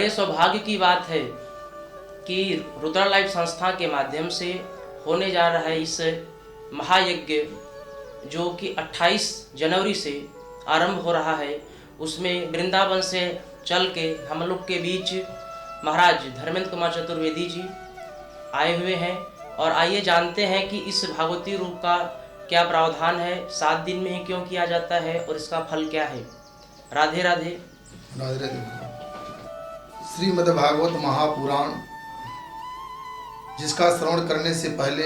बड़े सौभाग्य की बात है कि रुद्रा लाइफ संस्था के माध्यम से होने जा रहा है इस महायज्ञ जो कि 28 जनवरी से आरंभ हो रहा है। उसमें वृंदावन से चल के हम लोग के बीच महाराज धर्मेंद्र कुमार चतुर्वेदी जी आए हुए हैं और आइए जानते हैं कि इस भागवती रूप का क्या प्रावधान है, 7 दिन में ही क्यों किया जाता है और इसका फल क्या है। राधे राधे। राधे राधे। श्रीमद् भागवत महापुराण जिसका श्रवण करने से पहले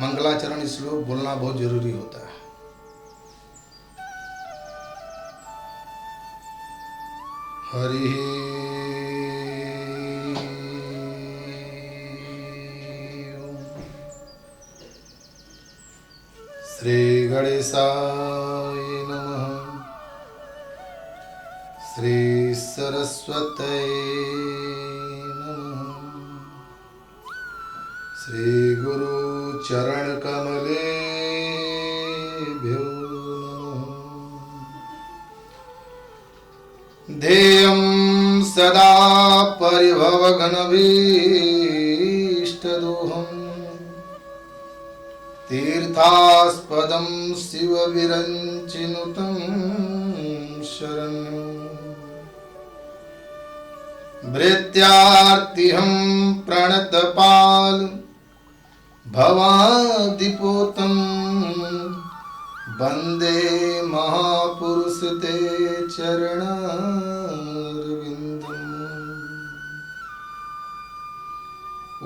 मंगलाचरण श्लोक बोलना बहुत जरूरी होता है। हरि श्री गणेशाय नमः। श्री सरस्वतये नमः। श्री गुरु चरण कमलेभ्यो नमः। ध्येयं सदा परिभवघनभीष्टदोहम् तीर्थास्पदं शिवविरञ्चिनुतं शरण्यम् भृत्यार्तिहं प्रणतपाल भवादिपोतं वन्दे महापुरुष ते चरणारविन्दम्।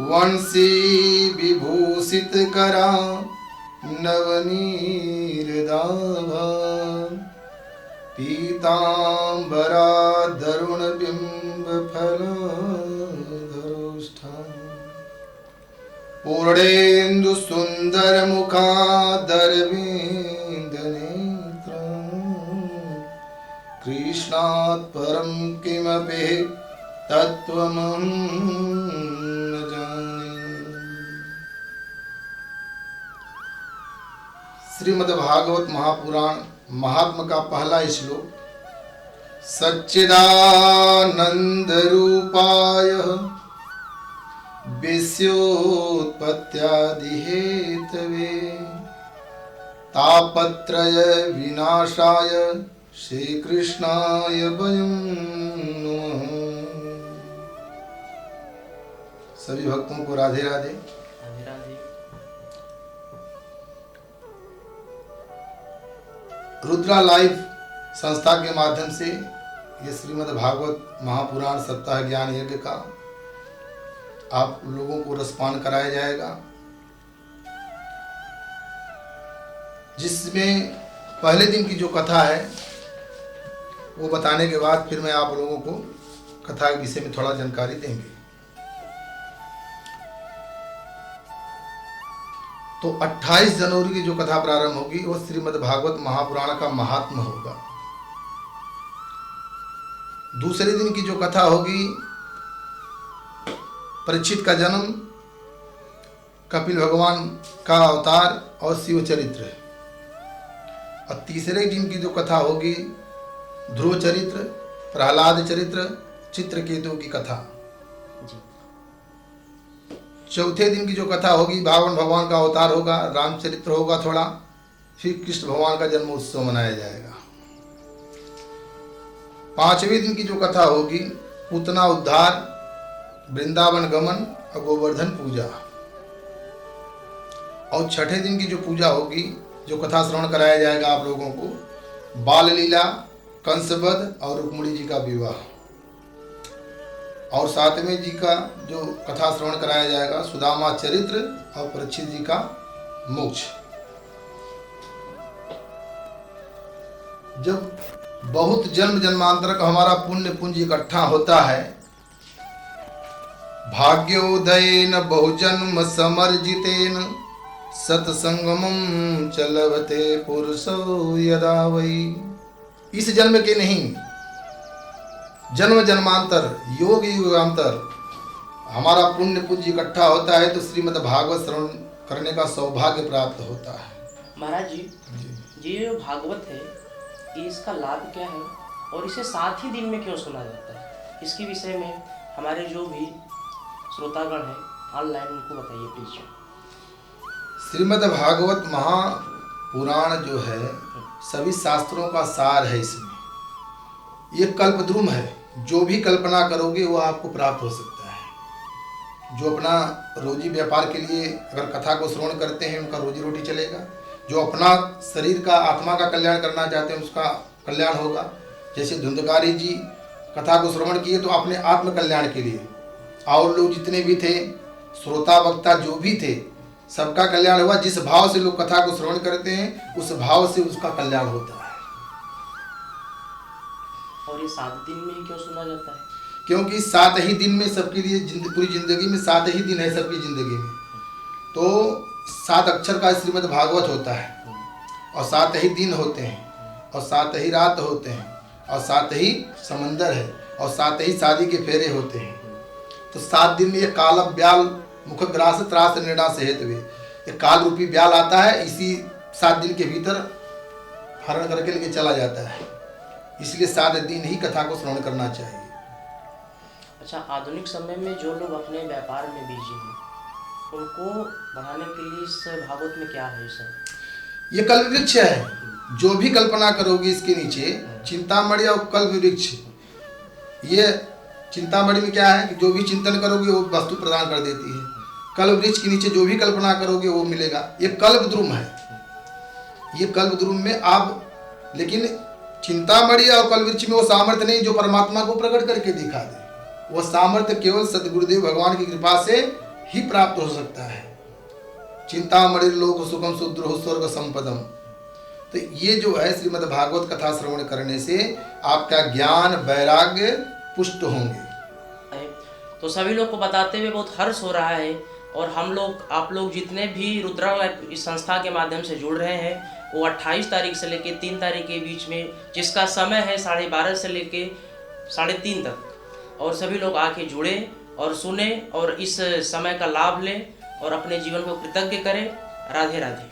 वंशी विभूषितकरा नवनीरदाभा पीताम्बरा दरुणबिम्बफलधरोष्ठा पूर्णेन्दुसुन्दरमुखादरविन्दनेत्रा कृष्णात् परं किमपि तत्त्वमहं न जाने। श्रीमद् भागवत महापुराण महात्मा का पहला श्लोक। सच्चिदानंद रूपाय विश्वोत्पत्त्यादि हेतवे तापत्रय विनाशाय श्री कृष्णाय वयं नमः। सभी भक्तों को राधे राधे। राधे राधे। रुद्रा लाइफ संस्था के माध्यम से ये श्रीमद् भागवत महापुराण सप्ताह ज्ञान यज्ञ का आप लोगों को रसपान कराया जाएगा, जिसमें पहले दिन की जो कथा है वो बताने के बाद फिर मैं आप लोगों को कथा के विषय में थोड़ा जानकारी देंगे। तो 28 जनवरी की जो कथा प्रारंभ होगी वो श्रीमद् भागवत महापुराण का महात्म होगा। दूसरे दिन की जो कथा होगी परीक्षित का जन्म, कपिल भगवान का अवतार और शिव चरित्र। और तीसरे दिन की जो कथा होगी ध्रुव चरित्र, प्रहलाद चरित्र, चित्रकेतु की कथा। चौथे दिन की जो कथा होगी भावन भगवान का अवतार होगा, रामचरित्र होगा थोड़ा, फिर कृष्ण भगवान का जन्म उत्सव मनाया जाएगा। पांचवें दिन की जो कथा होगी पूतना उद्धार, वृंदावन गमन और गोवर्धन पूजा। और छठे दिन की जो पूजा होगी, जो कथा श्रवण कराया जाएगा आप लोगों को, बाल लीला, कंसवध और रुक्मिणी जी का विवाह। और सातवें जी का जो कथा श्रवण कराया जाएगा सुदामा चरित्र और परीक्षित जी का मोक्ष। जब बहुत जन्म जन्मांतर का हमारा पुण्य पुंज इकट्ठा होता है, भाग्योदयेन बहुजन्म समर्जितेन सत्संगमं चलवते पुरुषो यदा वै। इस जन्म के नहीं, जन्म जन्मांतर योग युगांतर हमारा पुण्य पुंज इकट्ठा होता है तो श्रीमद् भागवत श्रवण करने का सौभाग्य प्राप्त होता है। महाराज जी, ये भागवत है, ये इसका लाभ क्या है और इसे 7 ही दिन में क्यों सुना जाता है? इसके विषय में हमारे जो भी श्रोतागण हैं ऑनलाइन, उनको बताइए प्लीज। श्रीमद् भागवत महापुराण जो है सभी शास्त्रों का सार है। इसमें ये कल्पद्रुम है, जो भी कल्पना करोगे वो आपको प्राप्त हो सकता है। जो अपना रोजी व्यापार के लिए अगर कथा को श्रवण करते हैं उनका रोजी रोटी चलेगा, जो अपना शरीर का आत्मा का कल्याण करना चाहते हैं उसका कल्याण होगा। जैसे धुंधकारी जी कथा को श्रवण किए तो अपने आत्म कल्याण के लिए, और लोग जितने भी थे श्रोता वक्ता जो भी थे सबका कल्याण हुआ। जिस भाव से लोग कथा को श्रवण करते हैं उस भाव से उसका कल्याण होता है। और ये 7 दिन में ही क्यों सुना जाता है? क्योंकि 7 ही दिन में सबके लिए पूरी जिंदगी में 7 ही दिन है सबकी जिंदगी में, तो 7 अक्षर का श्रीमद् भागवत होता है, और 7 ही दिन होते हैं, और 7 ही रात होते हैं, और 7 ही समंदर है, और 7 ही शादी के फेरे होते हैं। तो 7 दिन में ये काल ब्याल मुख ग्रास त्रास निर्णा से हेतु ये काल रूपी ब्याल आता है, इसी 7 दिन के भीतर हरण करके लेके चला जाता है। इसलिए 7 दिन ही कथा को श्रवण करना चाहिए। अच्छा, आधुनिक समय में जो लोग अपने व्यापार में बिजी हैं उनको बढ़ाने के लिए इस भागवत में क्या है सर? ये कल्प वृक्ष है। जो भी कल्पना करोगे इसके नीचे चिंतामणि और कल्प वृक्ष, ये चिंतामणि में क्या है कि जो भी चिंतन करोगे वो वस्तु प्रदान कर देती है। कल्प वृक्ष के नीचे जो भी कल्पना करोगे वो मिलेगा। ये कल्प द्रुम है। ये कल्प द्रुम में आप, लेकिन चिंतामणि और कल्प वृक्ष में वो सामर्थ्य नहीं जो परमात्मा को प्रकट करके दिखा दे। वो सामर्थ्य केवल सदगुरुदेव भगवान की कृपा से ही प्राप्त हो सकता है। चिंतामणि लोक सुखम सुद्रोह स्वर्ग संपदम। तो ये जो है श्रीमद् भागवत कथा श्रवण करने से आपका ज्ञान वैराग्य पुष्ट होंगे। तो सभी लोग को बताते हुए बहुत हर्ष हो रहा है, और हम लोग, आप लोग जितने भी रुद्रा लाइफ इस संस्था के माध्यम से जुड़ रहे हैं वो 28 तारीख से लेके 3 तारीख के बीच में, जिसका समय है 12:30 से लेके 3:30 तक, और सभी लोग आके जुड़े और सुने और इस समय का लाभ लें और अपने जीवन को कृतज्ञ करें। राधे राधे।